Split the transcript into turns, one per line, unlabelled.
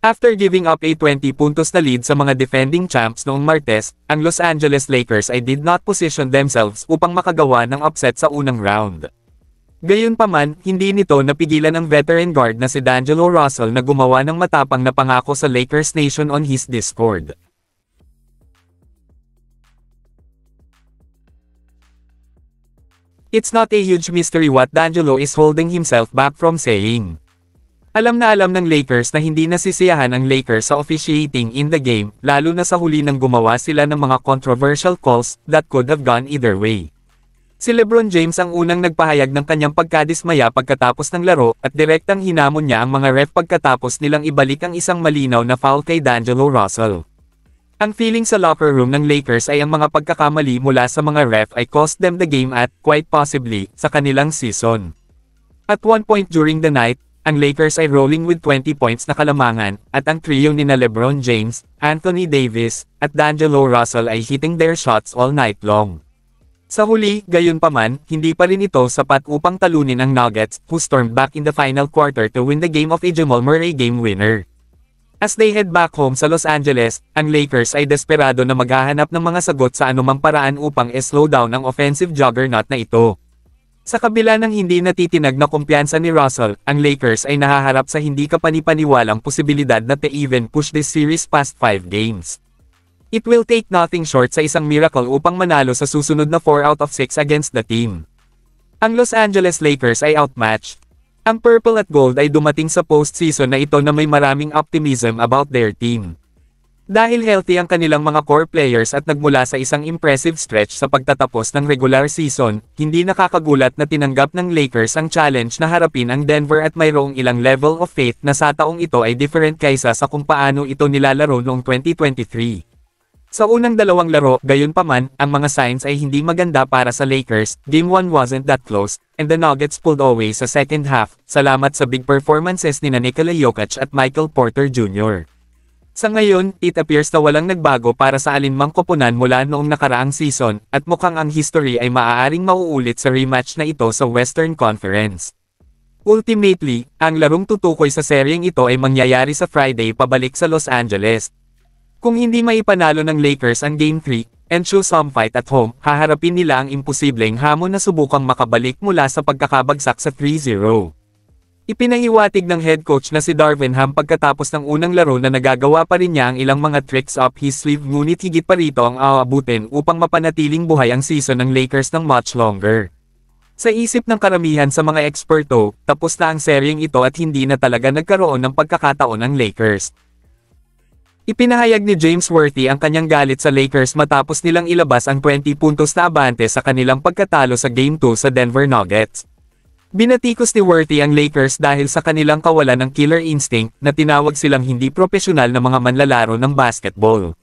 After giving up a 20 puntos na lead sa mga defending champs noong Martes, ang Los Angeles Lakers ay did not position themselves upang makagawa ng upset sa unang round. Gayunpaman, hindi nito napigilan ang veteran guard na si D'Angelo Russell na gumawa ng matapang na pangako sa Lakers Nation on his Discord. It's not a huge mystery what D'Angelo is holding himself back from saying. Alam na alam ng Lakers na hindi nasisiyahan ang Lakers sa officiating in the game, lalo na sa huli nang gumawa sila ng mga controversial calls that could have gone either way. Si LeBron James ang unang nagpahayag ng kanyang pagkadismaya pagkatapos ng laro at direktang hinamon niya ang mga ref pagkatapos nilang ibalik ang isang malinaw na foul kay D'Angelo Russell. Ang feeling sa locker room ng Lakers ay ang mga pagkakamali mula sa mga ref ay cost them the game at, quite possibly, sa kanilang season. At one point during the night, ang Lakers ay rolling with 20 points na kalamangan, at ang trio nina LeBron James, Anthony Davis, at D'Angelo Russell ay hitting their shots all night long. Sa huli, gayunpaman, hindi pa rin ito sapat upang talunin ang Nuggets, who stormed back in the final quarter to win the game of a Jamal Murray game winner. As they head back home sa Los Angeles, ang Lakers ay desperado na maghahanap ng mga sagot sa anumang paraan upang slow down ang offensive juggernaut na ito. Sa kabila ng hindi natitinag na kumpiyansa ni Russell, ang Lakers ay nahaharap sa hindi kapanipaniwalang posibilidad na te-even push this series past 5 games. It will take nothing short sa isang miracle upang manalo sa susunod na 4 out of 6 against the team. Ang Los Angeles Lakers ay outmatched. Ang Purple at Gold ay dumating sa postseason na ito na may maraming optimism about their team. Dahil healthy ang kanilang mga core players at nagmula sa isang impressive stretch sa pagtatapos ng regular season, hindi nakakagulat na tinanggap ng Lakers ang challenge na harapin ang Denver at mayroong ilang level of faith na sa taong ito ay different kaysa sa kung paano ito nilalaro noong 2023. Sa unang dalawang laro, gayunpaman, ang mga signs ay hindi maganda para sa Lakers. Game 1 wasn't that close, and the Nuggets pulled away sa second half, salamat sa big performances ni Nikola Jokic at Michael Porter Jr. Sa ngayon, it appears na walang nagbago para sa alinmang koponan mula noong nakaraang season, at mukhang ang history ay maaaring mauulit sa rematch na ito sa Western Conference. Ultimately, ang larong tutukoy sa seryeng ito ay mangyayari sa Friday pabalik sa Los Angeles. Kung hindi maipanalo ng Lakers ang Game 3, and show some fight at home, haharapin nila ang imposibleng hamon na subukang makabalik mula sa pagkakabagsak sa 3-0. Ipinahiwatig ng head coach na si Darvin Ham pagkatapos ng unang laro na nagagawa pa rin niya ang ilang mga tricks up his sleeve ngunit higit pa rito ang aabutin upang mapanatiling buhay ang season ng Lakers ng much longer. Sa isip ng karamihan sa mga eksperto, tapos na ang seryeng ito at hindi na talaga nagkaroon ng pagkakataon ng Lakers. Ipinahayag ni James Worthy ang kanyang galit sa Lakers matapos nilang ilabas ang 20 puntos na abante sa kanilang pagkatalo sa Game 2 sa Denver Nuggets. Binatikos ni Worthy ang Lakers dahil sa kanilang kawalan ng killer instinct na tinawag silang hindi propesyonal na mga manlalaro ng basketball.